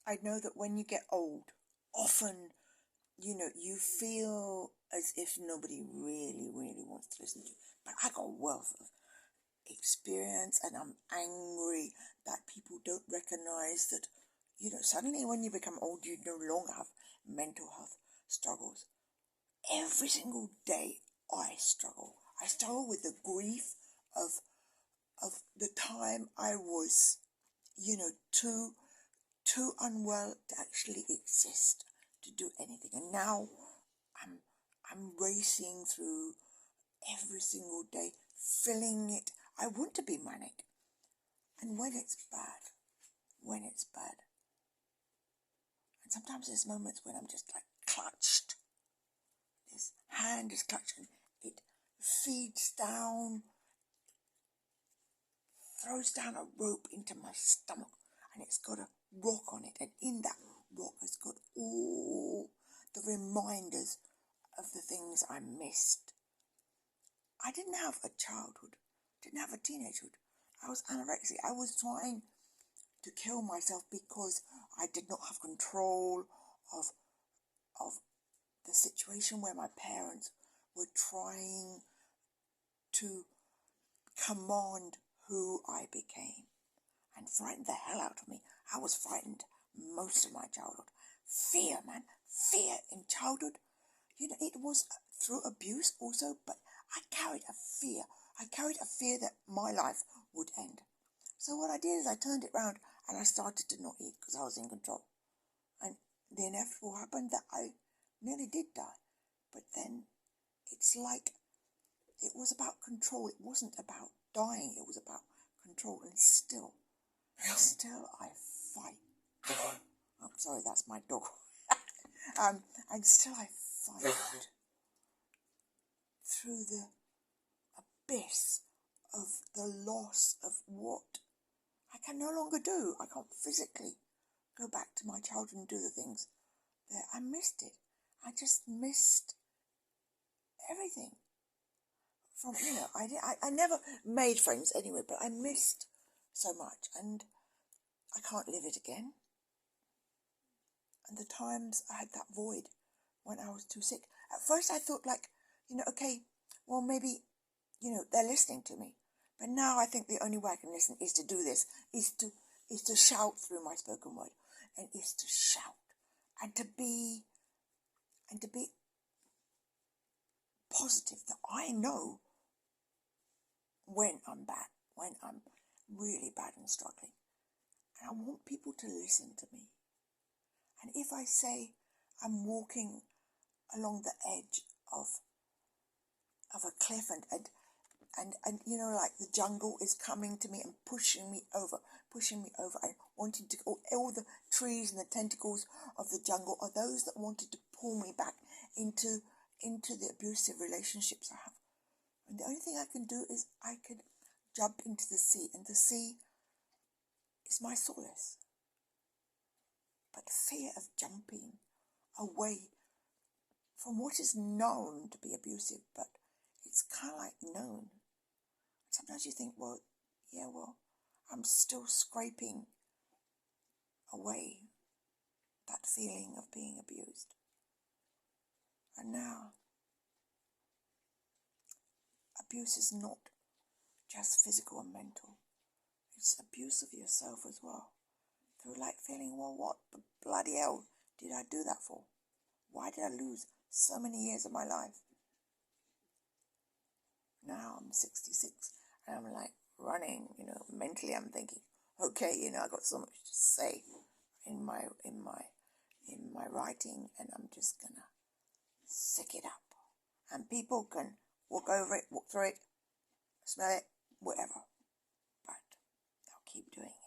I know that when you get old, often, you feel as if nobody really, really wants to listen to you. But I got a wealth of experience, and I'm angry that people don't recognize that, suddenly when you become old, you no longer have mental health struggles. Every single day I struggle. I struggle with the grief of the time I was, too unwell to actually exist, to do anything. And now I'm I'm racing through every single day, filling it. I want to be manic. And when it's bad. And sometimes there's moments when I'm just like clutched. This hand is clutched and it feeds down, throws down a rope into my stomach, and it's got a rock on it, and in that rock has got all the reminders of the things I missed. I didn't have a childhood, didn't have a teenagehood. I was anorexic. I was trying to kill myself because I did not have control of the situation where my parents were trying to command who I became, and frightened the hell out of me. I was frightened most of my childhood. Fear, man. Fear in childhood. It was through abuse also, but I carried a fear. I carried a fear that my life would end. So what I did is I turned it round and I started to not eat because I was in control. And the inevitable happened that I nearly did die. But then it's like it was about control. It wasn't about dying. It was about control. And still I fight. I'm sorry, that's my dog. And still I fight through the abyss of the loss of what I can no longer do. I can't physically go back to my childhood and do the things that I missed it. I just missed everything. From, I never made friends anyway, but I missed so much, and I can't live it again. And the times I had that void when I was too sick. At first I thought okay, well maybe, they're listening to me. But now I think the only way I can listen is to do this, is to shout through my spoken word, and is to shout and to be positive that I know when I'm bad, when I'm really bad and struggling. And I want people to listen to me. And if I say I'm walking along the edge of a cliff and like the jungle is coming to me and pushing me over and wanting to, all the trees and the tentacles of the jungle are those that wanted to pull me back into the abusive relationships I have. And the only thing I can do is I can jump into the sea, and the sea is my solace. But the fear of jumping away from what is known to be abusive, but it's kind of like known. Sometimes you think, I'm still scraping away that feeling of being abused. And now, abuse is not just physical and mental. It's abuse of yourself as well. Through feeling, what the bloody hell did I do that for? Why did I lose so many years of my life? Now I'm 66 and I'm running, mentally I'm thinking, okay, I got so much to say in my writing, and I'm just gonna sick it up. And people can walk over it, walk through it, smell it, whatever. But I'll keep doing it.